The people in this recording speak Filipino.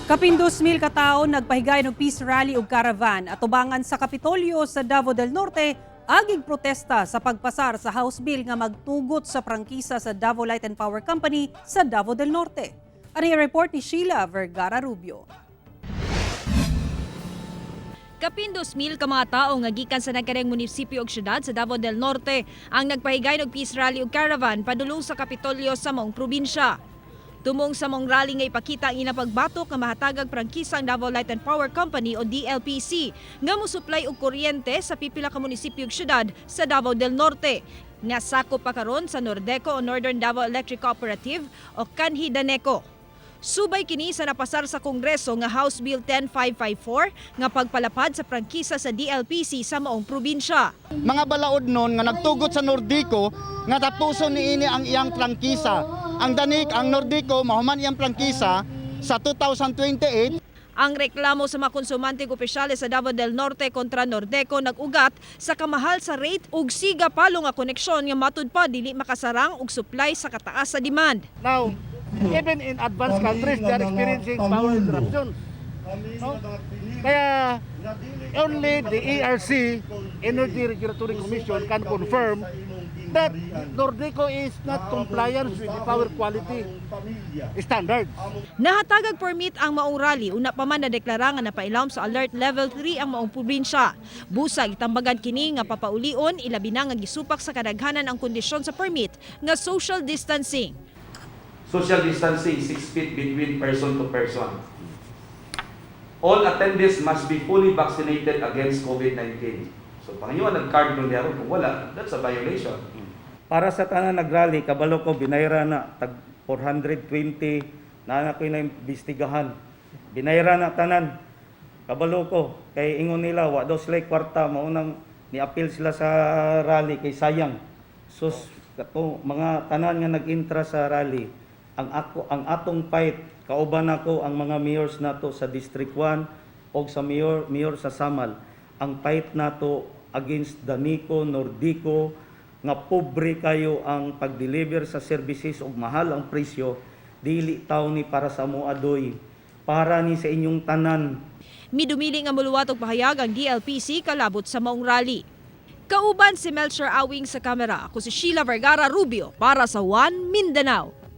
Kapin 2,000 katao nagpahigay ng peace rally ug caravan at tubangan sa Kapitolyo sa Davao del Norte aging protesta sa pagpasar sa House Bill nga magtugot sa prangkisa sa Davao Light and Power Company sa Davao del Norte. Ang report ni Sheila Vergara Rubio. Kapin 2,000 ka mga tao nga gikan sa nagkareng munisipyo ug syudad sa Davao del Norte ang nagpahigay og peace rally ug caravan padulong sa Kapitolyo sa maong probinsya. Tumong sa maong rally nga ipakita ang inapagbatok nga mahatagag prangkisa ang Davao Light and Power Company o DLPC nga mosuplay og kuryente sa pipila ka munisipyo ug syudad sa Davao del Norte. Nga sakop pa karon sa Nordeco o Northern Davao Electric Cooperative o kanhi Daneco. Subay kini sa napasar sa Kongreso nga House Bill 10554 nga pagpalapad sa prangkisa sa DLPC sa maong probinsya. Mga balaod nun nga nagtugot sa Nordico nga tapuson niini ang iyang prangkisa. Ang Nordico mahuman iyang prangkisa sa 2028. Ang reklamo sa mga konsumanting opisyales sa Davao del Norte kontra Nordeco nag-ugat sa kamahal sa rate ug siga palo nga koneksyon nga matud pa dili makasarang og supply sa kataas sa demand. Now, even in advanced countries, they are experiencing power interruptions. No? Kaya only the ERC, Energy Regulatory Commission, can confirm that Nordico is not compliant with the power quality standards. Nahatagag permit ang maong rally una pa man na deklara nga napailawom sa alert level 3 ang maong probinsya. Busag itambagan kini nga papaulion ilabi na nga gisupak sa kadaghanan ang kondisyon sa permit nga social distancing. Social distancing 6 feet between person to person. All attendees must be fully vaccinated against COVID-19. So pangayon nag-card ng diaro kung wala, that's a violation. Para sa tanan nagrally, kabalo ko binayra na tag 420 na ako'y naimbestigahan. Binayra na tanan. Kabalo ko kay ingon nila wa daw sila kwarta maunang ni-appeal sila sa rally kay sayang. Sus kato mga tanan nga nag-intra sa rally, ang atong fight kauban ako ang mga mayors nato sa District 1 o sa mayor sa Samal. Ang fight nato against Daneco, Nordico, nga pobre kayo ang pag-deliver sa services ug mahal ang presyo, dili taw ni para sa moadoy, para ni sa inyong tanan. Midumili nga muluwat og pahayag ang DLPC kalabot sa maong rally. Kauban si Melchor Awing sa kamera. Ako si Sheila Vergara Rubio para sa One Mindanao.